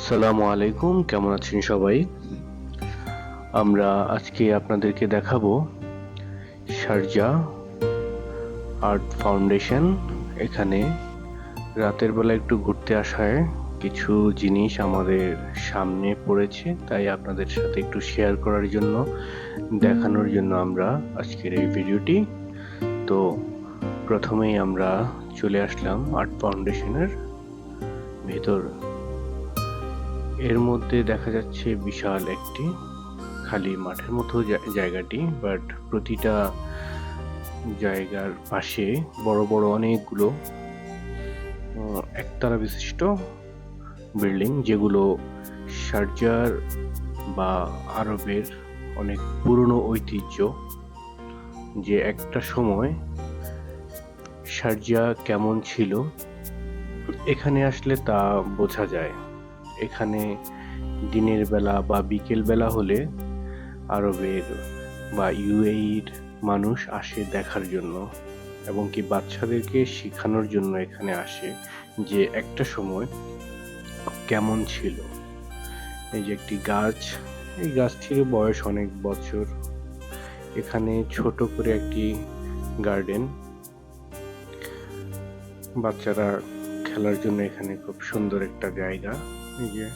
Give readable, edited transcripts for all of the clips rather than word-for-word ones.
আসসালামু আলাইকুম, কেমন আছেন সবাই? আমরা আজকে আপনাদেরকে দেখাবো শারজা আর্ট ফাউন্ডেশন। এখানে রাতের বেলা একটু ঘুরতে আসায় কিছু জিনিস আমাদের সামনে পড়েছে, তাই আপনাদের সাথে একটু শেয়ার করার জন্য, দেখানোর জন্য আমরা আজকের এই ভিডিওটি। তো প্রথমেই আমরা চলে আসলাম আর্ট ফাউন্ডেশনের ভেতর। এর মধ্যে দেখা যাচ্ছে বিশাল একটি খালি মাঠের মতো জায়গাটি, বাট প্রতিটা জায়গার পাশে বড় বড় অনেকগুলো একতলা বিশিষ্ট বিল্ডিং, যেগুলো শারজার বা আরবের অনেক পুরনো ঐতিহ্য। যে একটা সময় শারজা কেমন ছিল এখানে আসলে তা বোঝা যায়। এখানে দিনের বেলা বা বিকেল বেলা হলে আরবের বা ইউএইর মানুষ আসে দেখার জন্য, এবং কি বাচ্চাদেরকে শেখানোর জন্য এখানে আসে যে একটা সময় কেমন ছিল। এই যে একটি গাছ, এই গাছটির বয়স অনেক বছর। এখানে ছোট করে একটি গার্ডেন, বাচ্চারা খেলার জন্য এখানে খুব সুন্দর একটা জায়গা। এই যে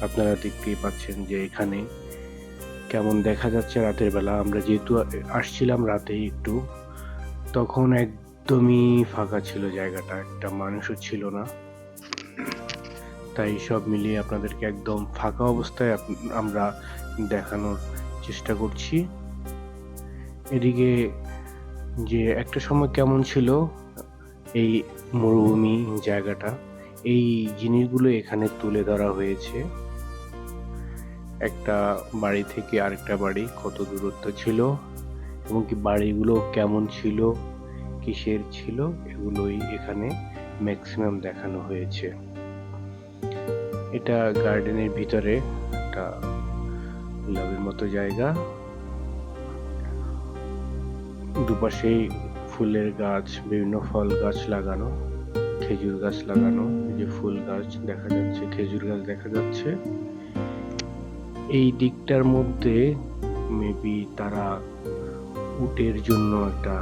আপনারা দেখতেই পাচ্ছেন যে এখানে কেমন দেখা যাচ্ছে রাতের বেলা। আমরা যেহেতু আসছিলাম রাতেই একটু, তখন একদমই ফাঁকা ছিল জায়গাটা, একটা মানুষও ছিল না। তাই সব মিলিয়ে আপনাদেরকে একদম ফাঁকা অবস্থায় আমরা দেখানোর চেষ্টা করছি। এদিকে যে একটা সময় কেমন ছিল এই মরুভূমি জায়গাটা, এই জিনিসগুলো এখানে তুলে ধরা হয়েছে। একটা বাড়ি থেকে আরেকটা বাড়ি কত দূরত্ব ছিল, এবং কি বাড়িগুলো কেমন ছিল, কিসের ছিল, এগুলোই এখানে ম্যাক্সিমাম দেখানো হয়েছে। এটা গার্ডেনের ভিতরে একটা লবির মতো জায়গা, দুপাশেই ফুলের গাছ, বিভিন্ন ফল গাছ লাগানো, খেজুর গাছ লাগানো। এই যে ফুল গাছ দেখা যাচ্ছে, খেজুর গাছ দেখা যাচ্ছে। এই দিকটার মধ্যে মেবি তারা উটের জন্য একটা,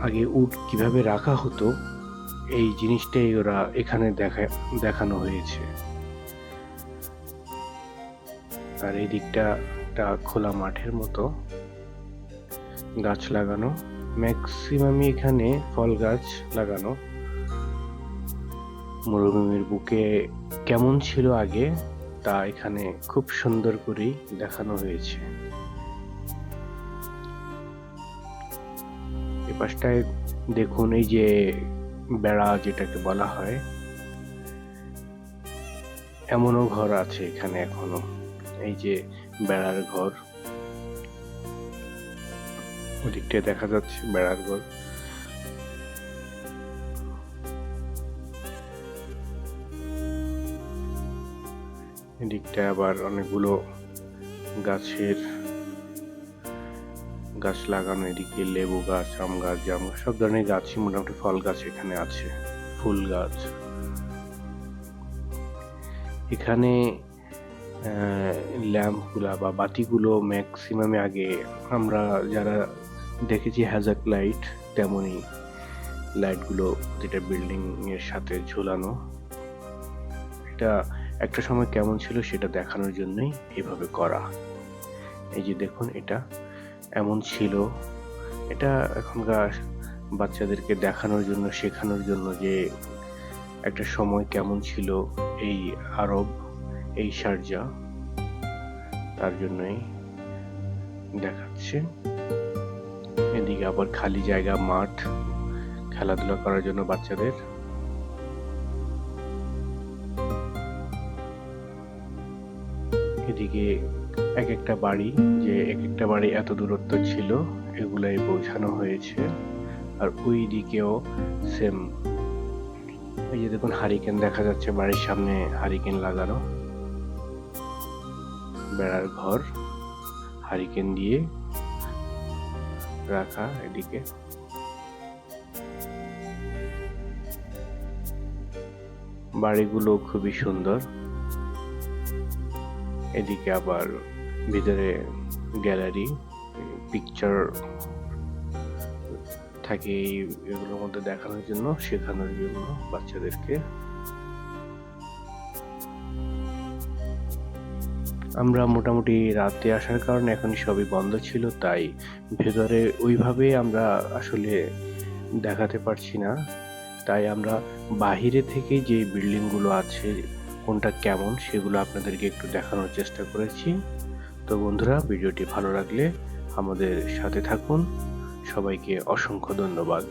আগে উট কিভাবে রাখা হতো এই জিনিসটাই ওরা এখানে দেখানো হয়েছে। আর এই দিকটা একটা খোলা মাঠের মতো, গাছ লাগানো, ম্যাক্সিমামই এখানে ফল গাছ লাগানো। মরুভূমির বুকে কেমন ছিল আগে তা এখানে খুব সুন্দর করেই দেখানো হয়েছে। এ পাশটায় দেখুন, এই যে বেড়া যেটাকে বলা হয়, এমনও ঘর আছে এখানে এখনো। এই যে বেড়ার ঘর, ওদিকটায় দেখা যাচ্ছে বেড়ার ঘর। এদিকটায় আবার অনেকগুলো গাছ লাগানো। এদিকে লেবু গাছ, আম গাছ, জাম গাছ, সব ধরনের গাছই মোটামুটি ফল গাছ এখানে আছে, ফুল গাছ। এখানে ল্যাম্পগুলা বা বাতিগুলো ম্যাক্সিমামে আগে আমরা যারা দেখেছি হ্যাজাক লাইট, তেমনই লাইটগুলো প্রতিটা বিল্ডিং এর সাথে ঝুলানো। এটা একটা সময় কেমন ছিল সেটা দেখানোর জন্যই এভাবে করা। এই যে দেখুন, এটা এমন ছিল। এটা এখনকার বাচ্চাদেরকে দেখানোর জন্য, শেখানোর জন্য যে একটা সময় কেমন ছিল এই আরব, এই শারজা, তার জন্যই দেখাচ্ছে। এদিকে আবার খালি জায়গা, মাঠ, খেলাধুলা করার জন্য বাচ্চাদের। এদিকে এক একটা বাড়ি, যে এক একটা বাড়ি এত দূরত্ব ছিল এগুলাই বোঝানো হয়েছে। আর ওই দিকেও সেম। এই যে দেখুন, হারিকেন দেখা যাচ্ছে, বাড়ির সামনে হারিকেন লাগানো, বেড়ার ঘর, হারিকেন দিয়ে রাখা। এদিকে বাড়িগুলো খুবই সুন্দর। এদিকে আবার ভিতরে গ্যালারি, পিকচার থাকে এগুলোর মধ্যে দেখানোর জন্য, শেখানোর জন্য বাচ্চাদেরকে। আমরা মোটামুটি রাতে আসার কারণে এখন সবই বন্ধ ছিল, তাই ভেতরে ওইভাবে আমরা আসলে দেখাতে পারছি না। তাই আমরা বাহিরে থেকে যে বিল্ডিংগুলো আছে কোনটা কেমন সেগুলো আপনাদেরকে একটু দেখানোর চেষ্টা করেছি। তো বন্ধুরা, ভিডিওটি ভালো লাগলে আমাদের সাথে থাকুন। সবাইকে অসংখ্য ধন্যবাদ।